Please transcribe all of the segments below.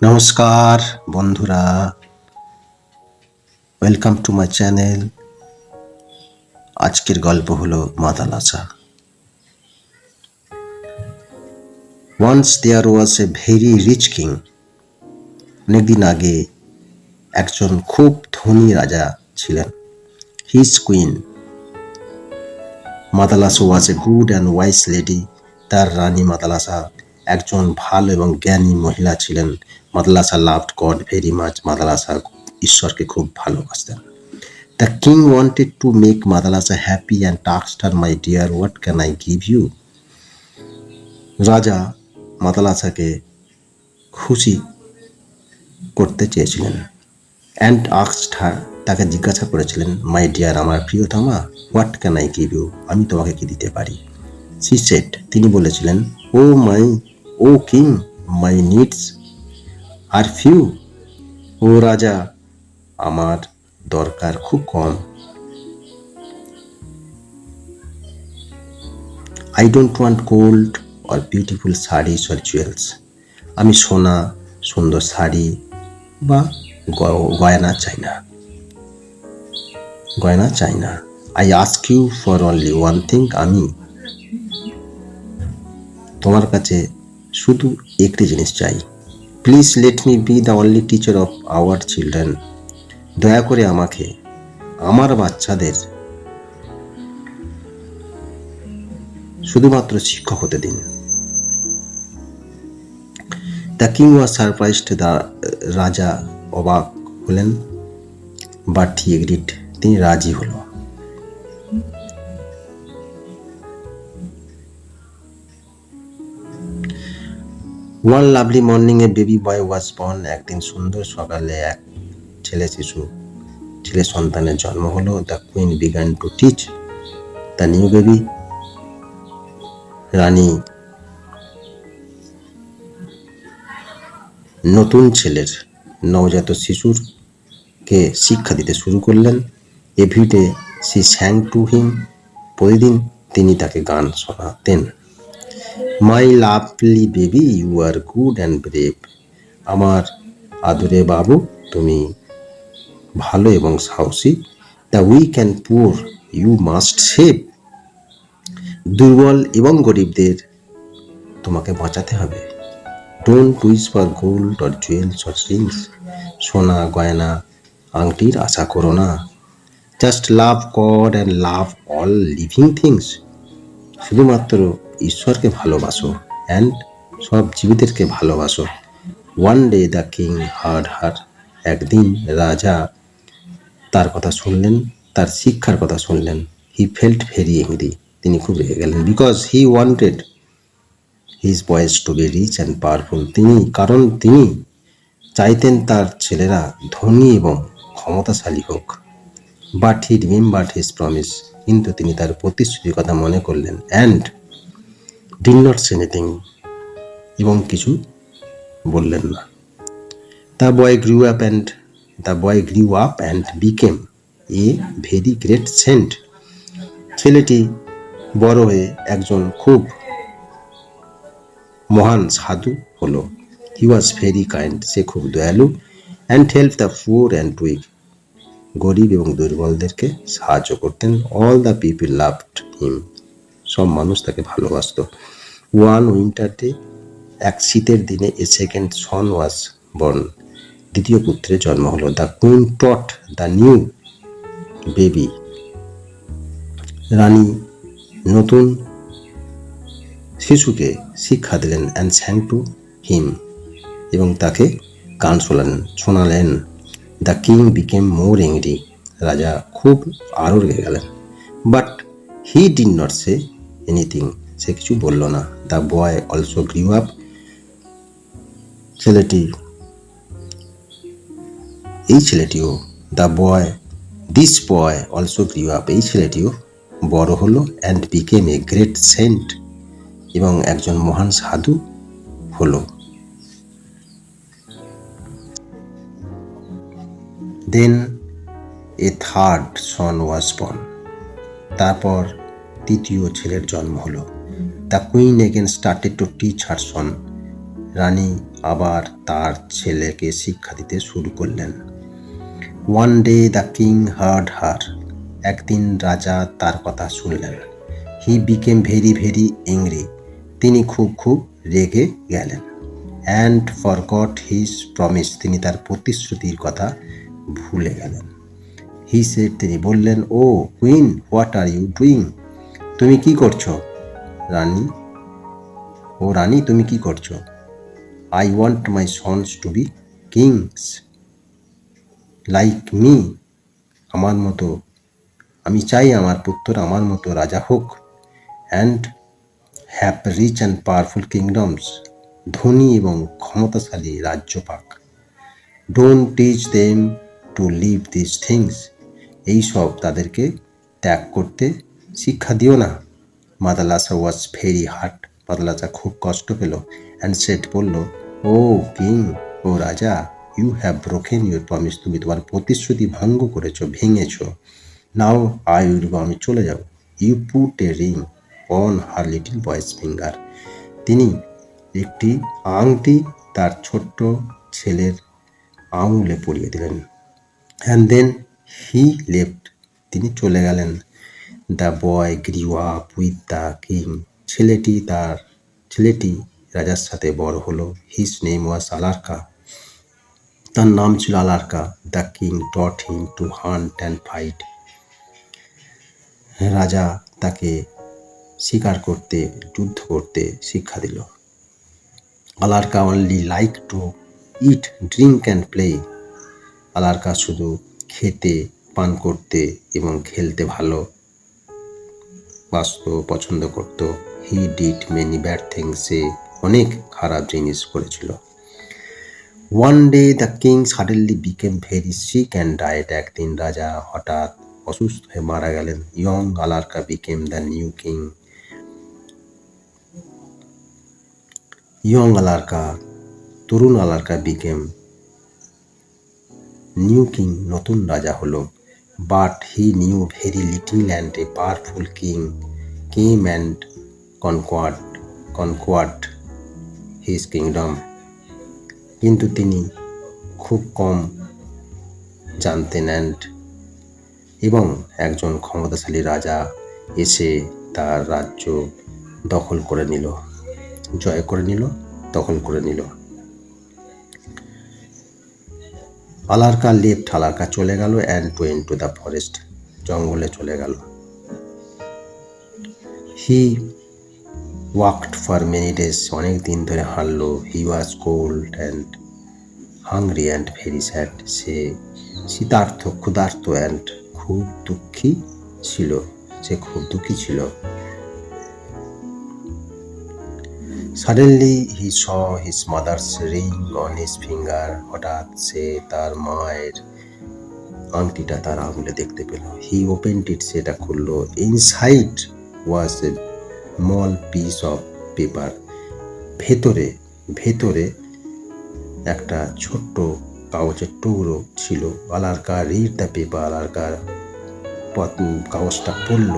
নমস্কার বন্ধুরা, welcome to my channel. আজকের গল্প হলো Madalasa. Once there was a very rich king. অনেকদিন আগে একজন খুব ধনী রাজা ছিলেন। His queen Madalasa was a good and wise lady. তার রানী মাদাল আশা একজন ভালো এবং জ্ঞানী মহিলা ছিলেন। মাদাল আশা লাভড গড ভেরি মাচ। মাদাল আশা ঈশ্বরকে খুব ভালোবাসতেন। The king wanted to make Madalasa happy and asked her, "My dear, what can I give you?" রাজা মাদালাসাকে খুশি করতে চেয়েছিলেন। অ্যান্ড আস্কড হার, তাকে জিজ্ঞাসা করেছিলেন, "মাই ডিয়ার, আমার প্রিয়তমা, what can I give you, আমি তোমাকে কি দিতে পারি?" সি সেড, তিনি বলেছিলেন, O king, my needs are few. ও রাজা, আমার দরকার খুব কম। I don't want gold or beautiful sarees or jewels. আমি সোনা, সুন্দর শাড়ি বা গয়না চাই না। I ask you for only one thing. আমি তোমার কাছে শুধু একটি জিনিস চাই। Please let me be the only teacher of our children. দয়া করে আমাকে আমার বাচ্চাদের শুধুমাত্র শিক্ষক হতে দিন। The king was surprised. রাজা অবাক হলেন। বাট হি এগ্রিড, তিনি রাজি হল। One lovely morning a baby boy was born. একদিন সুন্দর সকালে এক ছেলে সন্তানের জন্ম হলো। The queen began to teach the new baby. রানী নতুন ছেলের নবজাত শিশুরকে শিক্ষা দিতে শুরু করলেন। Everyday she sang to him, প্রতিদিন তিনি তাকে গান শোনাতেন। My lovely baby, you are good and brave. আমার আদরে বাবু, তুমি ভালো এবং সাহসী। The weak and poor you must save. দুর্বল এবং গরিবদের তোমাকে বাঁচাতে হবে। Don't wish for gold or jewels or rings. সোনা, গয়না, আংটির আশা করো না। Just love God and love all living things. শুধুমাত্র ঈশ্বরকে ভালোবাসো অ্যান্ড সব জীবীদেরকে ভালোবাসো। One day the king heard her. একদিন রাজা তার কথা শুনলেন, তার শিক্ষার কথা শুনলেন। হি ফেল্ট ভেরি এংরি, তিনি খুব রেগে গেলেন। Because he wanted his boys to be rich and powerful. কারণ তিনি চাইতেন তার ছেলেরা ধনী এবং ক্ষমতাশালী হোক। But he remembered his promise, কিন্তু তিনি তার প্রতিশ্রুতির কথা মনে করলেন। And did not say anything, এবং কিছু বললেন না। The boy grew up and became a very great saint. ছেলেটি বড় হয়ে একজন খুব মহান সাধু হলো। হি ওয়াজ ভেরি কাইন্ড, সে খুব দয়ালু। And help the poor and weak, গরিব এবং দুর্বলদেরকে সাহায্য করতেন। All the people loved him, সব মানুষ তাকে ভালোবাসত। ওয়ান উইন্টার ডে, এক শীতের দিনে, এ সেকেন্ড সন ওয়াজ বর্ন, দ্বিতীয় পুত্রের জন্ম হলো। The queen taught the new baby, রানী নতুন শিশুকে শিক্ষা দিলেন। অ্যান্ড স্যাং টু হিম, এবং তাকে গান শোনালেন। The king became more angry, রাজা খুব আরও রেগে গেলেন। But he did not say anything, সে কিছু বলল না। The boy also grew up, this boy also grew up, এই ছেলেটিও বড় হলো। And became a great saint, এবং একজন মহান সাধু হলো। দেন এ থার্ড সন ওয়াজ বর্ন, তারপর তৃতীয় ছেলের জন্ম হলো। The queen again started to teach her son, রানী আবার তার ছেলেকে শিক্ষা দিতে শুরু করলেন। One day the king heard her, একদিন রাজা তার কথা শুনলেন। He became very very angry, তিনি খুব রেগে গেলেন। অ্যান্ড ফরগট হিজ প্রমিস, তিনি তার প্রতিশ্রুতির কথা ভুলে গেলেন। হি সেড, তিনি বললেন, O queen, what are you doing, তুমি কি করছো? রানী, ও রানী, তুমি কি করছো? I want my sons to be kings like me, আমার মতো, আমি চাই আমার পুত্র আমার মতো রাজা হোক। And have rich and powerful kingdoms, ধনী এবং ক্ষমতাশালী রাজ্য পাক। Don't teach them to leave this things, এইসব তাদেরকে ত্যাগ করতে শিক্ষা দিও না। মাদালাসা ওয়াজ ভেরি হার্ট, মাদালাসা খুব কষ্ট পেল। অ্যান্ড সেট, বলল, ও কিং, ও রাজা, you have broken your promise, তুমি তোমার প্রতিশ্রুতি ভঙ্গ করেছো, ভেঙেছো। নাও আই উইল গো, আমি চলে যাব। You put a ring on her little boy's finger, তিনি একটি আংটি তার ছোট্ট ছেলের আঙুলে পরিয়ে দিলেন। অ্যান্ড দেন হি লেফট, তিনি চলে গেলেন। The boy grew up with the king, ছেলেটি রাজার সাথে বড় হলো। হিজ নেম ওয়াজ আলারকা, তার নাম ছিল Alarka. The king taught him to hunt and fight, রাজা তাকে শিকার করতে, যুদ্ধ করতে শিক্ষা দিল। Alarka only like to eat, drink and play, Alarka শুধু খেতে, পান করতে এবং খেলতে ভালো পছন্দ করত। He did many bad things, সে অনেক খারাপ জিনিস করেছিল। One day the king suddenly became very sick and died, একদিন রাজা হঠাৎ অসুস্থ হয়ে মারা গেলেন। Young Alarka became the new king, young আলারকা, Tarun আলারকা became new king, নতুন রাজা হলো। But he knew very little and a powerful king came and conquered his kingdom, কিন্তু তিনি খুব কম জানতেন এবং একজন ক্ষমতাশালী রাজা এসে তার রাজ্য দখল করে নিল, জয় করে নিল, দখল করে নিল। আলারকা লেফট, আলারকা চলে গেল। And went to the forest, জঙ্গলে চলে গেল। He walked for many days, অনেক দিন ধরে হাঁটলো। He was cold and hungry and very sad, সে শীতার্থ, ক্ষুধার্ত অ্যান্ড খুব দুঃখী ছিল, সে খুব দুঃখী ছিল। Suddenly he saw his mother's ring on his finger, হঠাৎ সে তার মায়ের আংটিটা তার আঙুলে দেখতে পেল। হি ওপেন্ড ইট, সেটা খুললো। Inside was a small piece of paper, ভেতরে একটা ছোট্ট কাগজের টুকরো ছিল। আলারকা রিড দ্য পেপার, আলারকার কাগজটা পড়ল।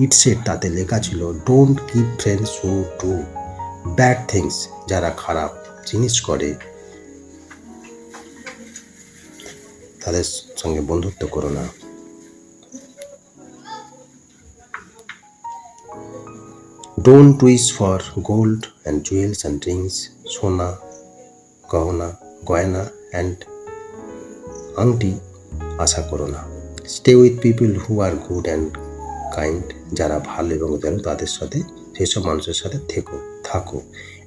ইট সেড, তাতে লেখা ছিল, don't keep friends who do bad things, যারা খারাপ জিনিস করে তাদের সঙ্গে বন্ধুত্ব করো না। Don't wish for gold and jewels and rings, সোনা, গয়না অ্যান্ড আংটি আশা করো না। Stay with people who are good and kind, যারা ভালো এবং দয়ালু তাদের সাথে, সেসব মানুষের সাথে থাকো।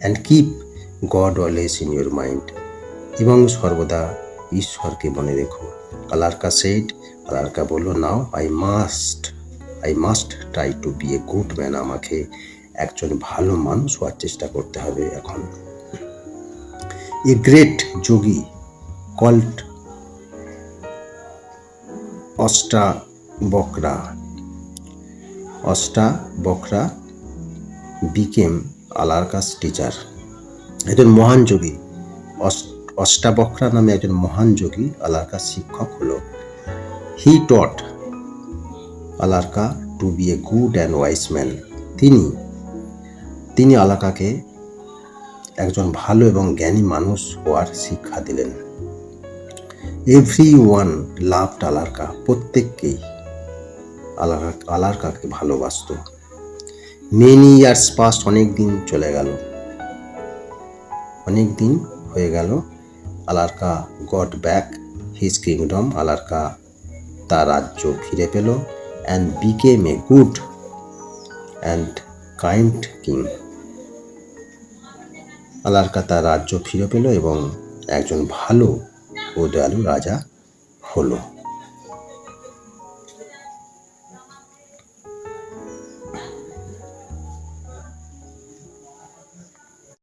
And keep God always in your mind, এবং সর্বদা ঈশ্বরকে মনে রেখো। আলারকা সেড, আলারকা বলল, now I must try to be a good man, আমাকে একজন ভালো মানুষ হওয়ার চেষ্টা করতে হবে এখন। A great yogi called Ashtavakra became Alarka's teacher, একজন মহান যোগী, অষ্টাবক্রা নামে একজন মহান যোগী আলারকার শিক্ষক হলো। He taught Alarka to be a good and wise man, তিনি আলারকাকে একজন ভালো এবং জ্ঞানী মানুষ হওয়ার শিক্ষা দিলেন। এভরিওয়ান লাভড আলারকা, প্রত্যেককেই আলারকাকে ভালোবাসত। মেনি ইয়ার্স পাস্ট, অনেক দিন চলে গেল, অনেক দিন হয়ে গেল। Alarka got back his kingdom, Alarka তার রাজ্য ফিরে পেল। And became a good and kind king, Alarka তার রাজ্য ফিরে পেল এবং একজন ভালো ও দয়ালু রাজা হলো।